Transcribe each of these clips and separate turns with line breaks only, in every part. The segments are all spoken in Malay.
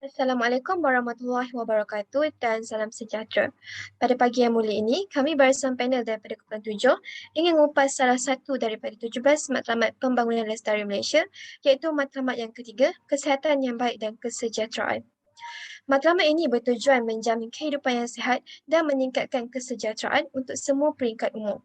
Assalamualaikum warahmatullahi wabarakatuh dan salam sejahtera. Pada pagi yang mulia ini, kami barisan panel daripada Kumpulan 7 ingin mengupas salah satu daripada 17 matlamat pembangunan lestari Malaysia, iaitu matlamat yang ketiga, kesihatan yang baik dan kesejahteraan. Matlamat ini bertujuan menjamin kehidupan yang sihat dan meningkatkan kesejahteraan untuk semua peringkat umur.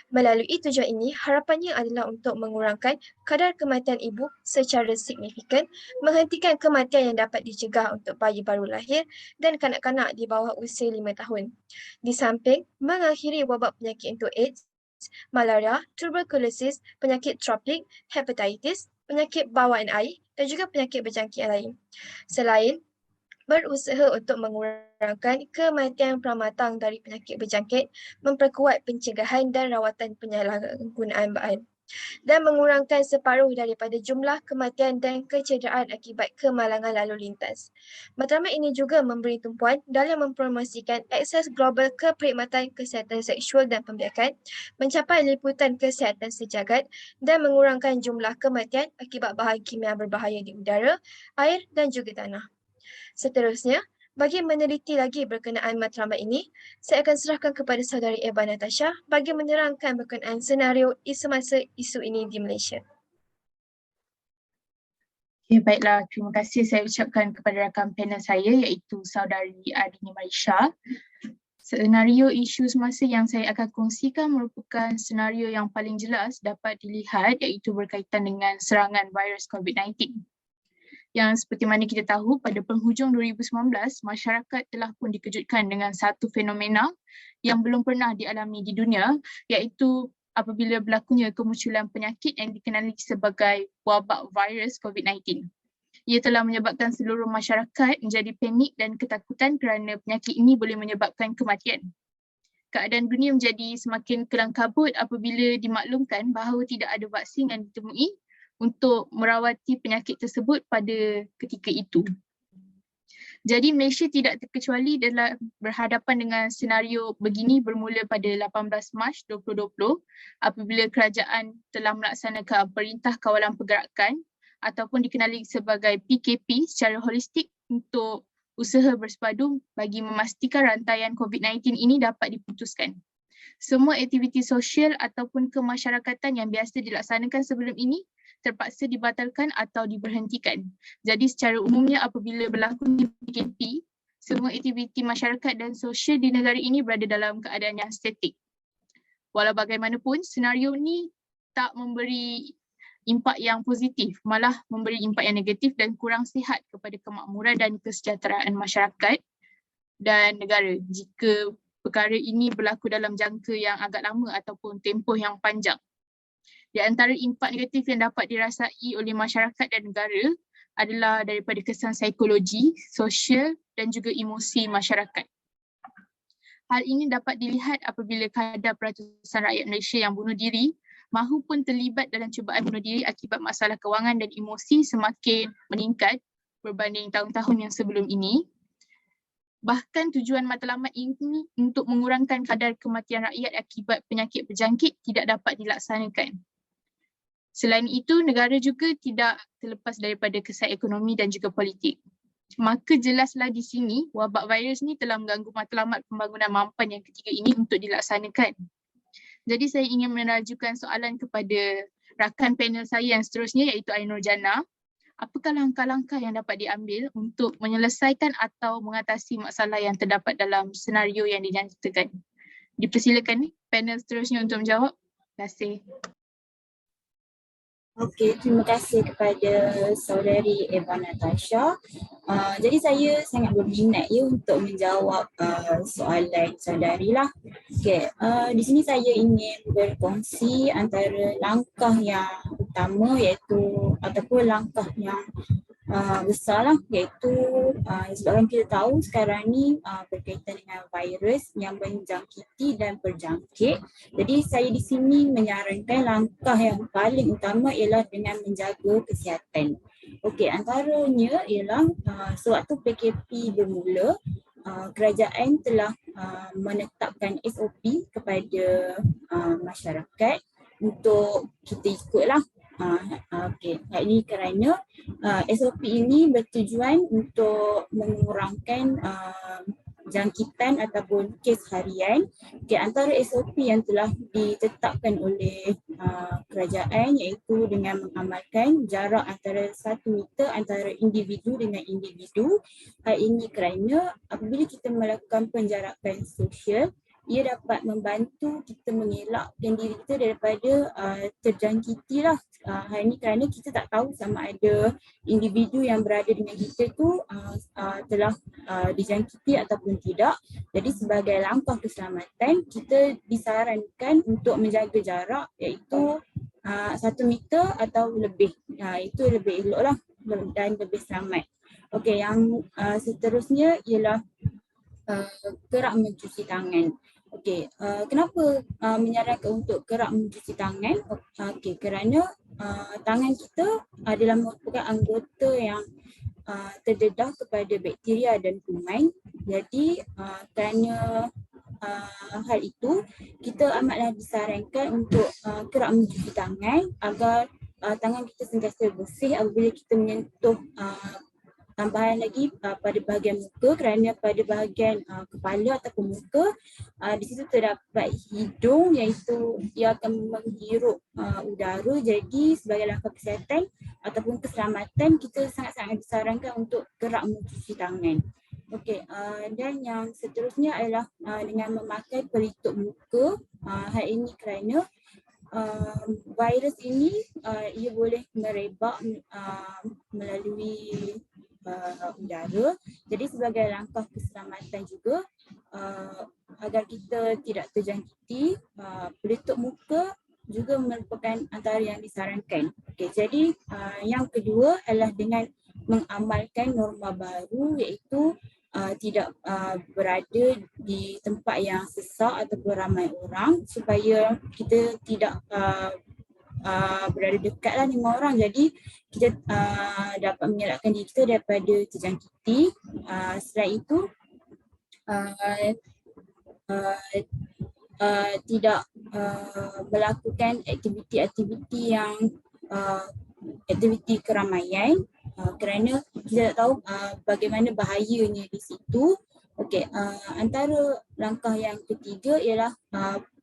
Melalui tujuan ini, harapannya adalah untuk mengurangkan kadar kematian ibu secara signifikan, menghentikan kematian yang dapat dicegah untuk bayi baru lahir dan kanak-kanak di bawah usia 5 tahun. Di samping, mengakhiri wabak penyakit untuk AIDS, malaria, tuberkulosis, penyakit tropik, hepatitis, penyakit bawaan air dan juga penyakit berjangkit lain. Selain berusaha untuk mengurangkan kematian pramatang dari penyakit berjangkit, memperkuat pencegahan dan rawatan penyalahgunaan bahan, dan mengurangkan separuh daripada jumlah kematian dan kecederaan akibat kemalangan lalu lintas. Matlamat ini juga memberi tumpuan dalam mempromosikan akses global ke perkhidmatan kesihatan seksual dan pembiakan, mencapai liputan kesihatan sejagat dan mengurangkan jumlah kematian akibat bahan kimia berbahaya di udara, air dan juga tanah. Seterusnya, bagi meneliti lagi berkenaan matlamat ini, saya akan serahkan kepada saudari Eva Natasha bagi menerangkan berkenaan senario semasa isu ini di Malaysia.
Okay, baiklah, terima kasih saya ucapkan kepada rakan panel saya iaitu saudari Ardini Marisha. Senario isu semasa yang saya akan kongsikan merupakan senario yang paling jelas dapat dilihat iaitu berkaitan dengan serangan virus COVID-19. Yang seperti mana kita tahu, pada penghujung 2019, masyarakat telah pun dikejutkan dengan satu fenomena yang belum pernah dialami di dunia, iaitu apabila berlakunya kemunculan penyakit yang dikenali sebagai wabak virus COVID-19. Ia telah menyebabkan seluruh masyarakat menjadi panik dan ketakutan kerana penyakit ini boleh menyebabkan kematian. Keadaan dunia menjadi semakin kelam kabut apabila dimaklumkan bahawa tidak ada vaksin yang ditemui untuk merawati penyakit tersebut pada ketika itu. Jadi Malaysia tidak terkecuali dalam berhadapan dengan senario begini bermula pada 18 Mac 2020 apabila kerajaan telah melaksanakan Perintah Kawalan Pergerakan ataupun dikenali sebagai PKP secara holistik untuk usaha bersepadu bagi memastikan rantaian COVID-19 ini dapat diputuskan. Semua aktiviti sosial ataupun kemasyarakatan yang biasa dilaksanakan sebelum ini terpaksa dibatalkan atau diberhentikan. Jadi secara umumnya apabila berlaku PKP, semua aktiviti masyarakat dan sosial di negara ini berada dalam keadaan yang statik. Walau bagaimanapun, senario ini tak memberi impak yang positif, malah memberi impak yang negatif dan kurang sihat kepada kemakmuran dan kesejahteraan masyarakat dan negara jika perkara ini berlaku dalam jangka yang agak lama ataupun tempoh yang panjang. Di antara impak negatif yang dapat dirasai oleh masyarakat dan negara adalah daripada kesan psikologi, sosial dan juga emosi masyarakat. Hal ini dapat dilihat apabila kadar peratusan rakyat Malaysia yang bunuh diri mahupun terlibat dalam cubaan bunuh diri akibat masalah kewangan dan emosi semakin meningkat berbanding tahun-tahun yang sebelum ini. Bahkan tujuan matlamat ini untuk mengurangkan kadar kematian rakyat akibat penyakit berjangkit tidak dapat dilaksanakan. Selain itu, negara juga tidak terlepas daripada kesan ekonomi dan juga politik. Maka jelaslah di sini, wabak virus ni telah mengganggu matlamat pembangunan mampan yang ketiga ini untuk dilaksanakan. Jadi saya ingin menerajukan soalan kepada rakan panel saya yang seterusnya iaitu Ainur Jannah. Apakah langkah-langkah yang dapat diambil untuk menyelesaikan atau mengatasi masalah yang terdapat dalam senario yang dinyatakan? Dipersilakan panel seterusnya untuk menjawab. Terima kasih.
Okey, terima kasih kepada saudari Eva Natasha. Jadi saya sangat berminat untuk menjawab soalan saudari lah. Okey, di sini saya ingin berkongsi antara langkah yang utama iaitu ataupun langkah yang besar lah iaitu sebabkan kita tahu sekarang ni berkaitan dengan virus yang menjangkiti dan berjangkit. Jadi saya di sini menyarankan langkah yang paling utama ialah dengan menjaga kesihatan. Okey, antaranya ialah sewaktu PKP bermula, kerajaan telah menetapkan SOP kepada masyarakat untuk kita ikutlah. Okey, hal ini kerana SOP ini bertujuan untuk mengurangkan jangkitan ataupun kes harian. Antara SOP yang telah ditetapkan oleh kerajaan iaitu dengan mengamalkan jarak antara 1 meter antara individu dengan individu. Hal ini kerana apabila kita melakukan penjarakan sosial, ia dapat membantu kita mengelakkan diri kita daripada terjangkiti lah. Hal ini kerana kita tak tahu sama ada individu yang berada dengan kita tu telah dijangkiti ataupun tidak. Jadi sebagai langkah keselamatan, kita disarankan untuk menjaga jarak iaitu 1 meter atau lebih. Itu lebih elok lah dan lebih selamat. Okey, yang seterusnya ialah kerap mencuci tangan. Okey, kenapa menyarankan untuk kerap mencuci tangan? Okey, kerana tangan kita adalah merupakan anggota yang terdedah kepada bakteria dan kuman. Jadi kerana hal itu, kita amatlah disarankan untuk kerap mencuci tangan agar tangan kita sentiasa bersih apabila kita menyentuh tambahan lagi pada bahagian muka, kerana pada bahagian kepala ataupun muka di situ terdapat hidung iaitu ia akan menghirup udara. Jadi sebagai langkah kesihatan ataupun keselamatan, kita sangat-sangat disarankan untuk kerap mencuci tangan. Okey, dan yang seterusnya adalah dengan memakai pelitup muka. Hal ini kerana virus ini ia boleh merebak melalui udara. Jadi sebagai langkah keselamatan juga agar kita tidak terjangkiti, pelitup muka juga merupakan antara yang disarankan. Okey, jadi yang kedua adalah dengan mengamalkan norma baru iaitu tidak berada di tempat yang sesak ataupun ramai orang supaya kita tidak berada dekatlah dengan orang. Jadi kita dapat mengelakkan diri kita daripada terjangkiti. Selain itu tidak melakukan aktiviti-aktiviti yang aktiviti keramaian kerana kita tak tahu bagaimana bahayanya di situ. Okey, antara langkah yang ketiga ialah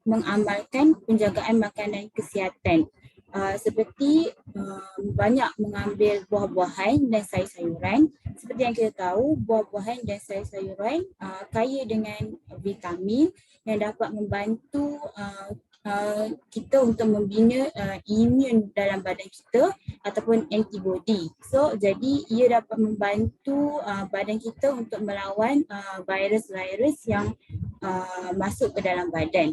mengamalkan penjagaan makanan kesihatan. Seperti banyak mengambil buah-buahan dan sayur-sayuran. Seperti yang kita tahu, buah-buahan dan sayur-sayuran kaya dengan vitamin yang dapat membantu kita untuk membina imun dalam badan kita ataupun antibody. So jadi ia dapat membantu badan kita untuk melawan virus-virus yang masuk ke dalam badan.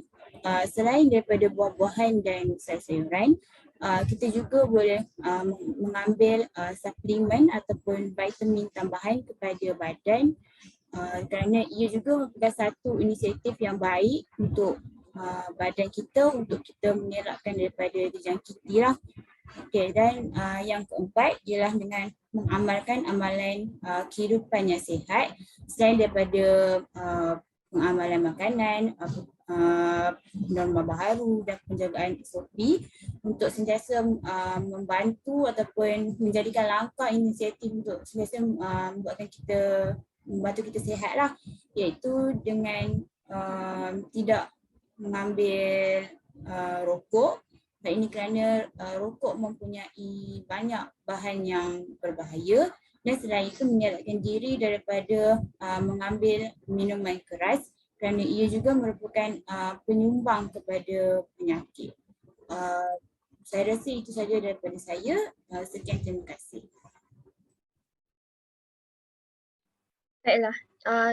Selain daripada buah-buahan dan sayur-sayuran, kita juga boleh mengambil suplemen ataupun vitamin tambahan kepada badan kerana ia juga merupakan satu inisiatif yang baik untuk badan kita untuk kita mengelakkan daripada dijangkiti lah. Okey, dan yang keempat ialah dengan mengamalkan amalan kehidupan yang sihat selain daripada pengamalan makanan, norma baharu dan penjagaan SOP untuk sentiasa membantu ataupun menjadikan langkah inisiatif untuk sentiasa membantu kita sihat lah, iaitu dengan tidak mengambil rokok. Dan ini kerana rokok mempunyai banyak bahan yang berbahaya dan selain itu mengelakkan diri daripada mengambil minuman keras kerana ia juga merupakan penyumbang kepada penyakit. Saya rasa itu saja daripada saya. Sekian, terima kasih.
Baiklah,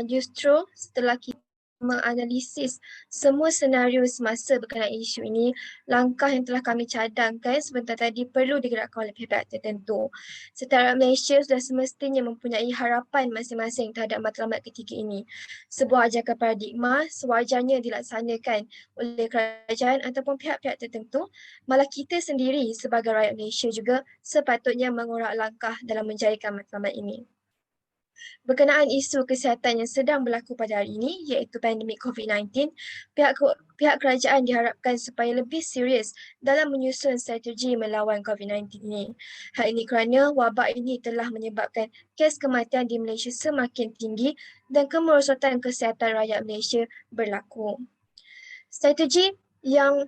justru setelah kita menganalisis semua senario semasa berkenaan isu ini, langkah yang telah kami cadangkan sebentar tadi perlu digerakkan oleh pihak tertentu. Setara Malaysia sudah semestinya mempunyai harapan masing-masing terhadap matlamat ketiga ini. Sebuah ajakan paradigma sewajarnya dilaksanakan oleh kerajaan ataupun pihak-pihak tertentu, malah kita sendiri sebagai rakyat Malaysia juga sepatutnya mengorak langkah dalam menjadikan matlamat ini. Berkenaan isu kesihatan yang sedang berlaku pada hari ini, iaitu pandemik COVID-19, pihak kerajaan diharapkan supaya lebih serius dalam menyusun strategi melawan COVID-19 ini. Hal ini kerana wabak ini telah menyebabkan kes kematian di Malaysia semakin tinggi dan kemerosotan kesihatan rakyat Malaysia berlaku. Strategi yang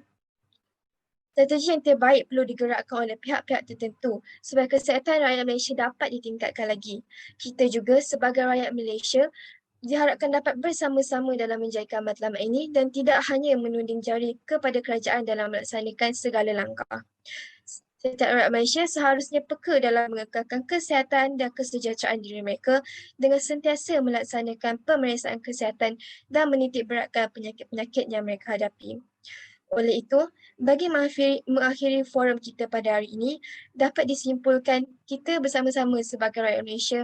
terbaik perlu digerakkan oleh pihak-pihak tertentu supaya kesihatan rakyat Malaysia dapat ditingkatkan lagi. Kita juga sebagai rakyat Malaysia diharapkan dapat bersama-sama dalam menjadikan matlamat ini dan tidak hanya menuding jari kepada kerajaan dalam melaksanakan segala langkah. Setiap rakyat Malaysia seharusnya peka dalam mengekalkan kesihatan dan kesejahteraan diri mereka dengan sentiasa melaksanakan pemeriksaan kesihatan dan menitik beratkan penyakit-penyakit yang mereka hadapi. Oleh itu, bagi mengakhiri forum kita pada hari ini, dapat disimpulkan kita bersama-sama sebagai rakyat Malaysia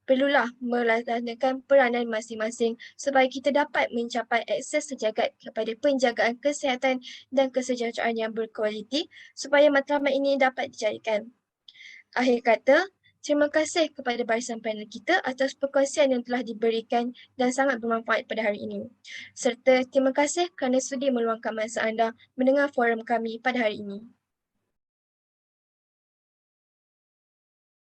perlulah melaksanakan peranan masing-masing supaya kita dapat mencapai akses sejagat kepada penjagaan kesihatan dan kesejahteraan yang berkualiti supaya matlamat ini dapat dijadikan. Akhir kata, terima kasih kepada barisan panel kita atas perkongsian yang telah diberikan dan sangat bermanfaat pada hari ini. Serta terima kasih kerana sudi meluangkan masa anda mendengar forum kami pada hari ini.